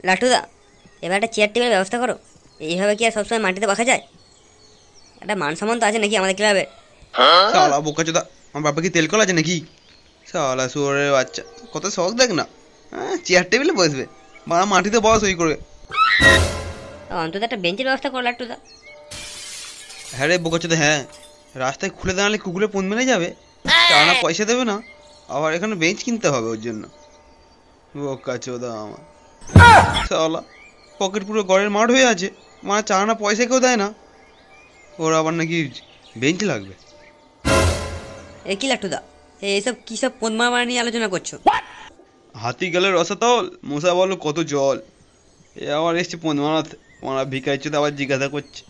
লাটুদা, এবার একটা চেয়ার টেবিলের ব্যবস্থা করো। এইভাবে কি আর সবসময় মাটিতে বসা যায়? একটা মান সম্মান তো আছে নাকি আমাদের ক্লাবে? শালা বোকাচোদা, আমার বাবা কি তেল কল আছে নাকি? শালা শুয়োরের বাচ্চা, কত শখ দেখ না। হ্যাঁ, চেয়ার টেবিলে বসবে, মারা মাটিতে বস ওই করে। অন্তত একটা বেঞ্চের ব্যবস্থা করো লাটুদা। হ্যাঁ রে বোকাচোদা, হ্যাঁ। রাস্তায় খুলে দাঁড়ালে কুকুরে পুন মেরে যাবে, টানা পয়সা দেবে না, আবার এখানে বেঞ্চ কিনতে হবে ওর জন্য। বোকাচোদা আমার শালা, পকেট পুরো গড়ের মাঠ হয়ে আছে, মানে চারানা পয়সা কেউ দেয় না, ওর আবার নাকি বেঞ্চ লাগবে। এ কি লাটুদা, এইসব কী সব পদ্মামারা নিয়ে আলোচনা করছো? হাতি গেলে রসাতল, মশা বলো কত জল। এ আবার এসছে পন মারাতে, মারা ভিকাইছে তো আবার জিজ্ঞাসা করছে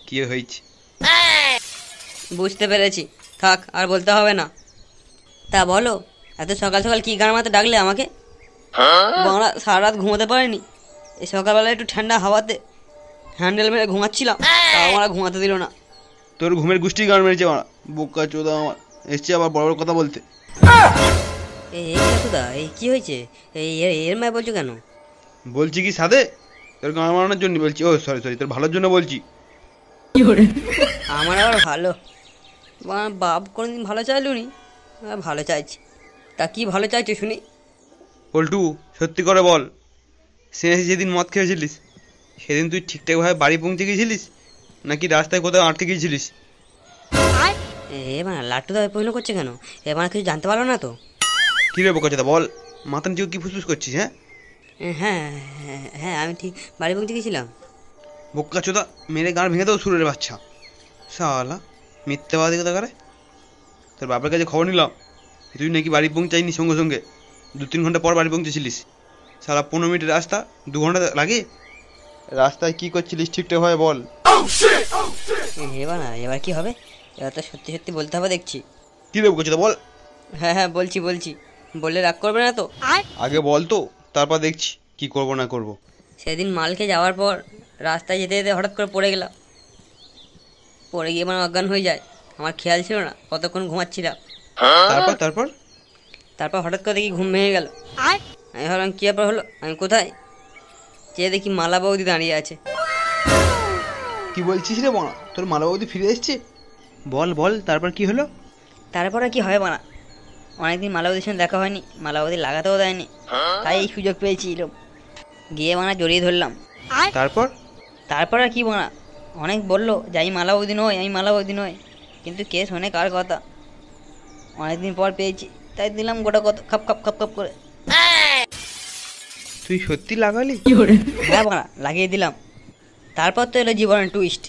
কি হয়েছে। বুঝতে পেরেছি, থাক আর বলতে হবে না। তা বলো, এত সকাল সকাল কী গান মারতে ডাকলে আমাকে? বাংলা সারা রাত ঘুমোতে পারিনি, এই সকালবেলা একটু ঠান্ডা হাওয়াতে হ্যান্ডেল মেরে ঘুমাচ্ছিলাম, তাও আমরা ঘুমাতে দিল না। তোর ঘুমের গোষ্ঠী গান মেরেছে মারা, বোকা চোদা আমার এসছে আবার বড় বড় কথা বলতে। এই লাটুদা, এই কি হয়েছে? এর মায় বলছো কেন? বলছি কি সাদে, তোর গান মারানোর জন্য বলছি, ও সরি সরি, তোর ভালোর জন্য বলছি। আমার আবার ভালো? বাপ কোনোদিন ভালো চাইলো নি, ভালো চাইছি। তা কি ভালো চাইছো শুনি? পল্টু, সত্যি করে বল, সে যেদিন মদ খেয়েছিলিস সেদিন তুই ঠিকঠাকভাবে বাড়ি পৌঁছে গিয়েছিলিস নাকি রাস্তায় কোথাও আটকে গিয়েছিলিস? এবার লাট্টুদা প্রশ্ন করছে কেন? এবার কিছু জানতে পারলো না তো? কী রে বোকা চোদা বল, মাথা নিচে কি ফুসফুস করছিস? হ্যাঁ হ্যাঁ হ্যাঁ হ্যাঁ, আমি ঠিক বাড়ি পৌঁছে গেছিলাম। বোকা চোদা, মেরে গান ভেঙে দাও সুরের বাচ্চা শালা, মিথ্যাবাদী কথা করে। তোর বাবার কাছে খবর নিলাম তুই নাকি বাড়ি পৌঁছাইনি সঙ্গে সঙ্গে, 2-3 ঘন্টা পর বাড়ি পৌঁছেছিলিস। সারা 15 মিনিটের রাস্তা 2 ঘন্টা লাগে। রাস্তায় কি করছিলিস ঠিকঠাকভাবে বল। এবার কি হবে? এবার তো সত্যি সত্যি বলতে হবে দেখছি। কী রে বোকা চোদা বল। হ্যাঁ হ্যাঁ, বলছি বলছি, বললে রাগ করবে না তো? আগে বল তো, তারপর দেখছি কি করব না করব। সেদিন মালকে যাওয়ার পর রাস্তায় যেতে যেতে হঠাৎ করে পড়ে গেলাম। পড়ে গিয়ে মানে অজ্ঞান হয়ে যায়, আমার খেয়াল ছিল না কতক্ষণ ঘুমাচ্ছিলাম। তারপর তারপর তারপর হঠাৎ করে দেখি ঘুম ভেঙে গেল। আমি ভাবলাম কী ব্যাপার হলো, আমি কোথায়? যেয়ে দেখি মালা বৌদি দাঁড়িয়ে আছে। কি বলছিস রে বোনা, তোর মালাবতী ফিরে এসছে? বল বল, তারপর কি হলো? তারপরে কি হবে বানা, অনেকদিন মালাবতীর সঙ্গে দেখা হয়নি, মালাবতী লাগাতেও দেয়নি, তাই এই সুযোগ পেয়েছি, গিয়ে বানা জড়িয়ে ধরলাম। তারপর তারপর আর কি বানা, অনেক বললো যে আমি মালাবতী নই, আমি মালাবতী নই, কিন্তু কে শোনে কার কথা? অনেকদিন পর পেয়েছি, তাই দিলাম গোটা কত খাপ খাপ খাপ খাপ করে। তুই সত্যি লাগালি? হ্যাঁ বানা, লাগিয়ে দিলাম। তারপর তো এলো জীবনের টুইস্ট।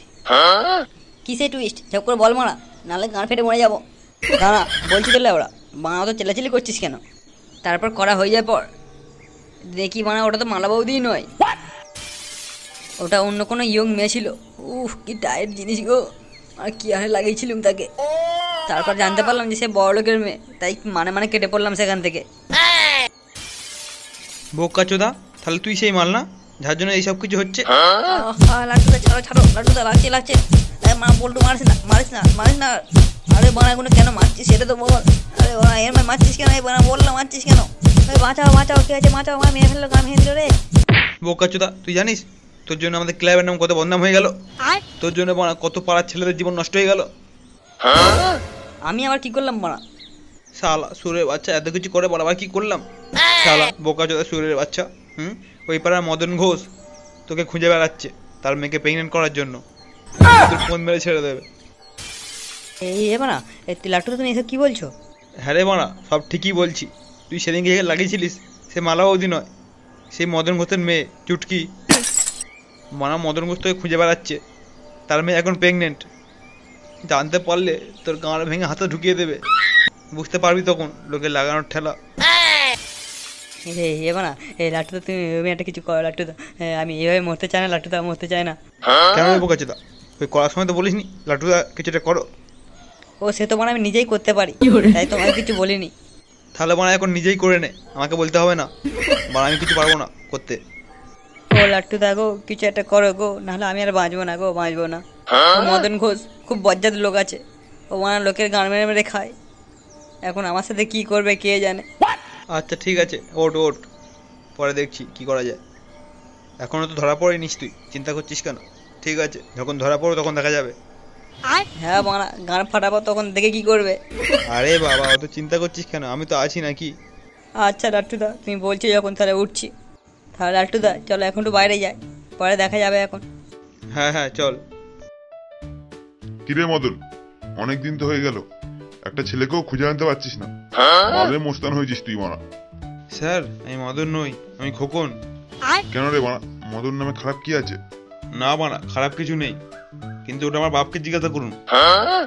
কিসে টুইস্ট সব করে বল মারা, নাহলে গান ফেটে মরে যাবো। দাঁড়া বলছি তো ওরা, বানা তো চেলাচিলি করছিস কেন? তারপর করা হয়ে যায় পর দেখি বানা ওটা তো মালা বৌদিই নয়, ওটা অন্য কোনো ইয়ং মেয়ে ছিল। উফ কি টাইট জিনিস গো, আর কি আরে লাগিয়েছিলাম তাকে। তারপর জানতে পারলাম যে সে বড় লোকের মেয়ে, তাই মানে মানে কেটে পড়লাম সেখান থেকে। বোকা চোদা, তাহলে তুই সেই মাল না যার জন্য এইসব কিছু হচ্ছে? লাটুদা ছাড়ো ছাড়ো, লাটুদা লাগছে লাগছে। মা বলটু মারিস না মারিস না মারিস না। আরে বানা এগুলো কেন মারছিস সেটা তো বল। আরে বানা এর মারছিস কেন? এই বানা বললাম মারছিস কেন? বাঁচাও বাঁচাও, কে আছে বাঁচাও, মা মেরে ফেললো, গান ভেঙে দিল রে। বোকা চোদা, তুই জানিস তোর জন্য আমাদের ক্লাবের নাম কত বদনাম হয়ে গেল? তোর জন্য বানা কত পাড়ার ছেলেদের জীবন নষ্ট হয়ে গেল। আমি আবার কি করলাম বানা? শালা সুরের বাচ্চা, এত কিছু করে বল আবার কি করলাম? শালা বোকা চোদা সুরের বাচ্চা। ওই পাড়ার মদন ঘোষ তোকে খুঁজে বেড়াচ্ছে তার মেয়েকে প্রেগনেন্ট করার জন্য, তোর ফোন মেরে ছেড়ে দেবে। এই বানা, তুই লাটুদা তুমি এসব কি বলছো? হ্যাঁ রে বানা, সব ঠিকই বলছি। তুই সেদিন গিয়ে লাগিয়েছিলিস সে মালা বৌদি নয়, সেই মদন ঘোষের মেয়ে চুটকি। মানা মদন ঘোষ তোকে খুঁজে বেড়াচ্ছে, তার মেয়ে এখন প্রেগনেন্ট। জানতে পারলে তোর গাঁড় ভেঙে হাতে ঢুকিয়ে দেবে, বুঝতে পারবি তখন লোকে লাগানোর ঠেলা। এ বানা, এই লাটুদা তুমি একটা কিছু করো লাটুদা, আমি এইভাবে মরতে চাই না লাটুদা, মরতে চাই না। কেন বোকা চোদা, ওই করার সময় তো বলিসনি লাটুদা কিছুটা করো? ও সে তো মানে আমি নিজেই করতে পারি, তাই তোমায় কিছু বলিনি। তাহলে বানা এখন নিজেই করে নে, আমাকে বলতে হবে না। বানা আমি কিছু পারবো না করতে। ও লাট্টুদা গো, কিছু একটা করো গো, নাহলে আমি আর বাঁচবো না গো, বাঁচবো না। ও মদন ঘোষ খুব বজ্জাত লোক আছে, ও মানে লোকের গান মেরে মেরে খায়, এখন আমার সাথে কি করবে কে জানে। আচ্ছা ঠিক আছে, ওট ওট, পরে দেখছি কি করা যায়। এখনো তো ধরা পড়েনিস তুই, চিন্তা করছিস কেন? ঠিক আছে, যখন ধরা পড়ো তখন দেখা যাবে। হ্যাঁ বাড়া, গান ফাটাবো তখন দেখে কি করবে? আরে বাবা, অত চিন্তা করছিস কেন, আমি তো আছি নাকি। আচ্ছা লাট্টুদা, তুমি বলছো যখন তাহলে উঠছি। তাহলে লাট্টুদা চলো এখন একটু বাইরে যাই, পরে দেখা যাবে এখন। হ্যাঁ হ্যাঁ চল। কিরে মদন, অনেক দিন তো হয়ে গেল, একটা ছেলেকেও খুঁজে আনতে পারছিস না। মালে মোস্তান হয়েছিস তুই মারা। স্যার আমি মদন নই, আমি খোকন। কেন রে মারা, মদন নামে খারাপ কি আছে? না মারা, খারাপ কিছু নেই, কিন্তু ওটা আমার বাপকে জিজ্ঞাসা করুন।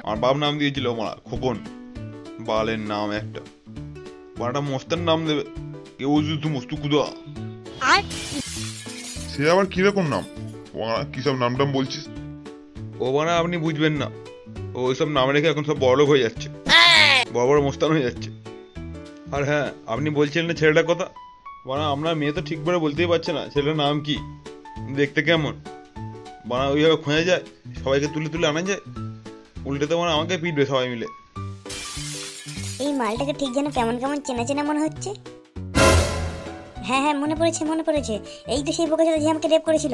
আমার বাপ নাম দিয়েছিল মারা খোকন, বালের নাম একটা। মারাটা মস্তার নাম দেবে, কেউ যদি মস্তু কুদা। সে আবার কিরকম নাম? মারা কি সব নাম টাম বলছিস? ও মারা আপনি বুঝবেন না, ও ওইসব নাম রেখে এখন সব বড়লোক হয়ে যাচ্ছে, বড় বড় মস্তান হয়ে যাচ্ছে। আর হ্যাঁ, আপনি বলছিলেন না ছেলেটার কথা, বানা আপনার মেয়ে তো ঠিক করে বলতেই পারছে না ছেলেটার নাম কি, দেখতে কেমন। বানা ওইভাবে খোঁজা যায়, সবাইকে তুলে তুলে আনা যায়, উল্টে তো মানে আমাকে পিটবে সবাই মিলে। এই মালটাকে ঠিক যেন কেমন কেমন চেনা চেনা মনে হচ্ছে। হ্যাঁ হ্যাঁ, মনে পড়েছে মনে পড়েছে, এই তো সেই বোকাচোদা যে আমাকে রেপ করেছিল।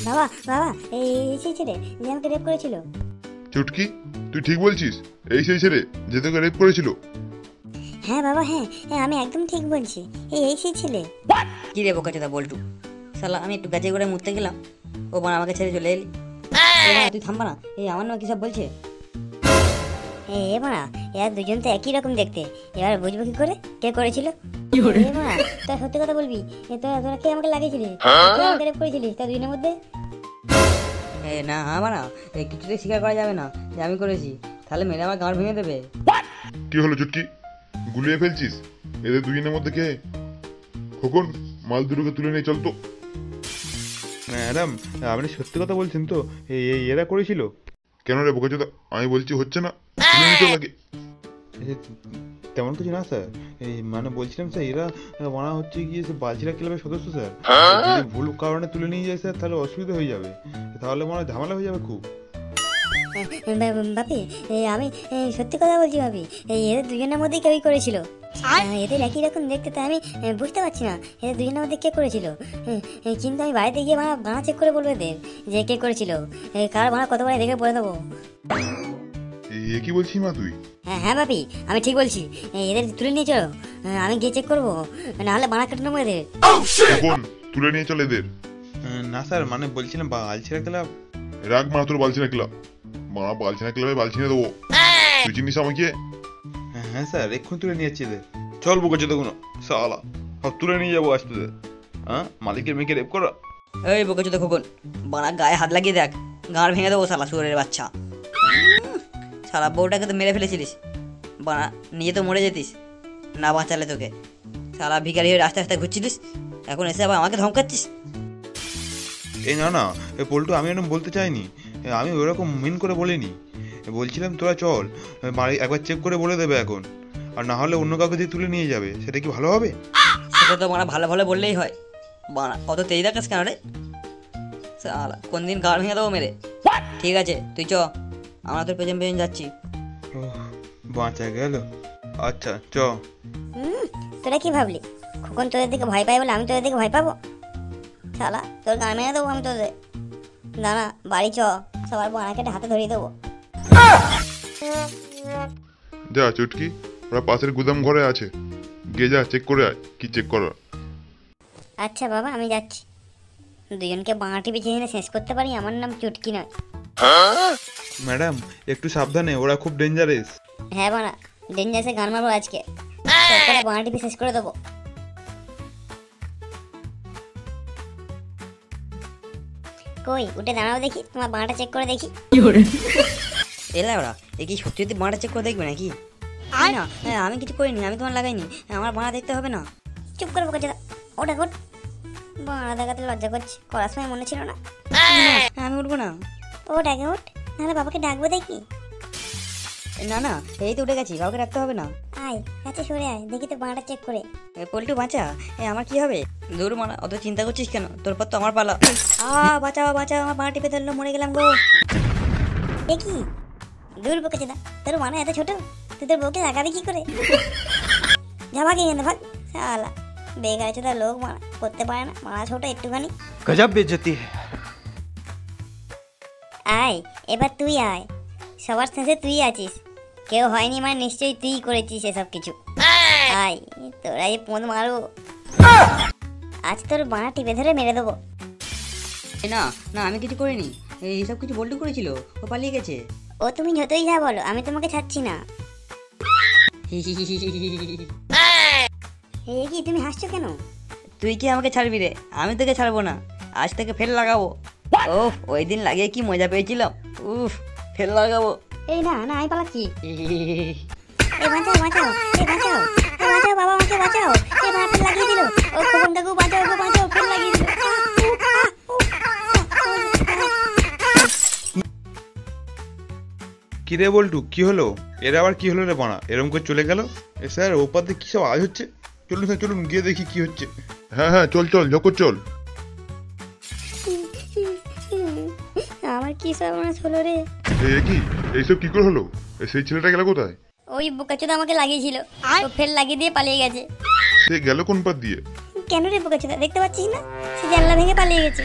বাবা বাবা, এই সেই ছেলে যে আমাকে রেপ করেছিল। চুটকি, তুই ঠিক বলছিস? এই সেই ছেলে যে তোকে রেপ করেছিল? হ্যাঁ বাবা, হ্যাঁ হ্যাঁ, আমি একদম ঠিক বলছি, এই সেই ছেলে। কি রে বোকাচোদা বল্টু, শালা আমি একটু গাছে করে মুততে গেলাম, ও বানা আমাকে ছেড়ে চলে এলি। এ বাড়া, তুই থামবা না, এই আমার নামে কি সব বলছে? এ মারা, এরা দুজন তো একই রকম দেখতে, এবার বুঝবো কি করে কে করেছিল। এ মারা, তোরা সত্যি কথা বলবি, তোরা তোরা কে আমাকে লাগিয়েছিলি, কে আমাকে রেপ করেছিলিস তা দুজনের মধ্যে? এ না বানা, এই কিছুতে স্বীকার করা যাবে না যে আমি করেছি, তাহলে মেরে আমার গাঁড় ভেঙে দেবে। কি হলো চুটকি, গুলিয়ে ফেলছিস? এদের দুজনের মধ্যে কে? খোকন, মাল দুটোকে তুলে নিয়ে চল তো। ম্যাডাম আপনি সত্যি কথা বলছেন তো, এরা করেছিল? কেন রে বোকাচোদা, আমি বলছি হচ্ছে না, তুলে নিতে লাগে। তেমন কিছু না স্যার, এই মানে বলছিলাম স্যার, এরা মনে হচ্ছে গিয়ে বালছিরা ক্লাবের সদস্য স্যার। যদি ভুল কারণে তুলে নিয়ে যায় স্যার, তাহলে অসুবিধা হয়ে যাবে, তাহলে মনে হয় ঝামেলা হয়ে যাবে খুব। বাপি, আমি সত্যি কথা বলছি ভাবি, এদের দুজনের মধ্যে কেউই করেছিল। এদের একই রকম দেখতে, তাই আমি বুঝতে পারছি না এদের দুজনের মধ্যে কে করেছিল। কিন্তু আমি বাড়িতে গিয়ে ভাড়া চেক করে বলবো এদের যে কে করেছিল, কার ভাড়া কত বাড়ি দেখে বলে দেবো। এ কি বলছিস মা তুই? হ্যাঁ হ্যাঁ বাপি, আমি ঠিক বলছি, এদের তুলে নিয়ে চলো, আমি গিয়ে চেক করবো, নাহলে ভাড়া কেটে নেবো এদের। খোকন, তুলে নিয়ে চল এদের। না স্যার, মানে বলছিলাম বালছিরা ক্লাব। রাগ মা তোর বালছিনা ক্লাব, মা বালছিনা ক্লাবে বালছিনা দেবো। তুই চিনিস আমাকে? হ্যাঁ স্যার, এক্ষুনি তুলে নিয়ে যাচ্ছি এদের। চল বুকেছে তো কোনো সালা, সব তুলে নিয়ে যাবো আজ তোদের। হ্যাঁ, মালিকের মেয়েকে রেপ করা। এই বোকাচোদা খোকন, বানা গায়ে হাত লাগিয়ে দেখ, গাঁড় ভেঙে দেবো শালা শুয়োরের বাচ্চা। শালা বউটাকে তো মেরে ফেলেছিলিস, বানা নিয়ে তো মরে যেতিস, না বাঁচালে তোকে। শালা ভিখারি হয়ে রাস্তায় রাস্তায় ঘুরছিলিস, এখন এসে আবার আমাকে ধমকাচ্ছিস। এই না না, এ পল্টু আমি এরকম বলতে চাইনি, আমি ওরকম মিন করে বলিনি। বলছিলাম তোরা চল, বাড়ি একবার চেক করে বলে দেবে এখন, আর না হলে অন্য কাউকে দিয়ে তুলে নিয়ে যাবে, সেটা কি ভালো হবে? সেটা তো বানা ভালো ভালো বললেই হয়, বানা অত তেজ দেখাস কেন রে শালা, কোন দিন গাঁড় ভেঙে দেবো মেরে। ঠিক আছে তুই চ, আমরা তোর পেছন পেছন যাচ্ছি। বাঁচা গেল। আচ্ছা চ। তোরা কি ভাবলি খোকন তোদের দিকে ভয় পাই বলে আমি তোদের দিকে ভয় পাবো? শালা তোর গান মেরে দেবো আমি তোদের। দাঁড়া, বাড়ি চ, সবার বানা কেটে হাতে ধরিয়ে দেবো। যা চুটকি, ওরা পাশের গুদাম ঘরে আছে, গিয়ে যা চেক করে আয় কি চেক করার। আচ্ছা বাবা, আমি যাচ্ছি। দুজনকে বাঁটি পিছিয়ে এনে শেষ করতে পারি, আমার নাম চুটকি নয়। ম্যাডাম একটু সাবধানে, ওরা খুব ডেঞ্জারাস। হ্যাঁ বানা, ডেঞ্জাসে গান মারবো আজকে, বাঁটি শেষ করে দেবো। কই উঠে দাঁড়াও দেখি, তোমার বাঁটা চেক করে দেখি। এলা ওরা, এ কি সত্যি সত্যি বাঁটা চেক করে দেখবে নাকি? না আমি কিছু করিনি, আমি তোমার লাগাইনি, আমার বাঁড়া দেখতে হবে না। চুপ করে বকেছে, ওটা কোট বাঁড়া দেখাতে লজ্জা করছে, করার সময় মনে ছিল না। আমি উঠবো না। ও ডাকে ওঠ, নাহলে বাবাকে ডাকবো দেখি। না না, এই তো উঠে গেছি, কাউকে রাখতে হবে না। আয় কাছে সরে আয়, দেখি তো বাঁটা চেক করে। পল্টু বাঁচা, আমার কি হবে? দূর মানা, অত চিন্তা করছিস কেন, তোর পর তো আমার পালা। বাঁচাও বাঁচাও, আমার বাঁটা টিপে ধরলো, মরে গেলাম গো। দেখি দূর বকেছে দা, তোর মানে এত ছোট, তুই তোর বউকে লাগাবি কি করে? যাবা কি এনে ভাগ শালা, বেকার চোদা লোক মারা করতে পারে না, মারা ছোট একটুখানি। गजब बेइज्जती है। আয় এবার তুই আয়, সবার শেষে তুই আছিস, কেউ হয়নি মানে নিশ্চয়ই তুই করেছিস এসব কিছু। আয় তোরা এই পোঁদ মারো, আজ তোর বাঁড়া টিপে ধরে মেরে দেবো। এ না না, আমি কিছু করিনি, এইসব কিছু বল্টু করেছিল, ও পালিয়ে গেছে। ও তুমি যতই যা বলো, আমি তোমাকে ছাড়ছি না। এই কি তুমি হাসছো কেন? তুই কি আমাকে ছাড়বি রে? আমি তোকে ছাড়বো না, আজ থেকে ফের লাগাবো। ওহ, ওই দিন লাগিয়ে কি মজা পেয়েছিলাম, উফ, ফের লাগাবো। এই না না, আমি পালাচ্ছি। এ বাঁচাও বাঁচাও, এ বাঁচাও, এ বাঁচাও বাবা, আমাকে বাঁচাও। এ বাবা ফের লাগিয়ে দিল, ও খোকন কাকু বাঁচাও, ওকে বাঁচাও, ফের লাগিয়ে দিল। কি রে বল্টু, কি হলো? এর আবার কি হলো রে বানা, এরম করে চলে গেল? এ স্যার, ওপার দিয়ে কি সব আওয়াজ হচ্ছে? চলুন স্যার চলুন, গিয়ে দেখি কি হচ্ছে। হ্যাঁ হ্যাঁ, চল চল জকর চল। আমার কি সর্বনাশ হলো রে? এ কি, এইসব কি করে হলো? সেই ছেলেটা গেল কোথায়? ওই বোকাচোদা আমাকে লাগিয়েছিল, ও ফের লাগিয়ে দিয়ে পালিয়ে গেছে। সে গেল কোন পার দিয়ে? কেন রে বোকাচোদা, দেখতে পাচ্ছিস না? সে জানলা ভেঙে পালিয়ে গেছে।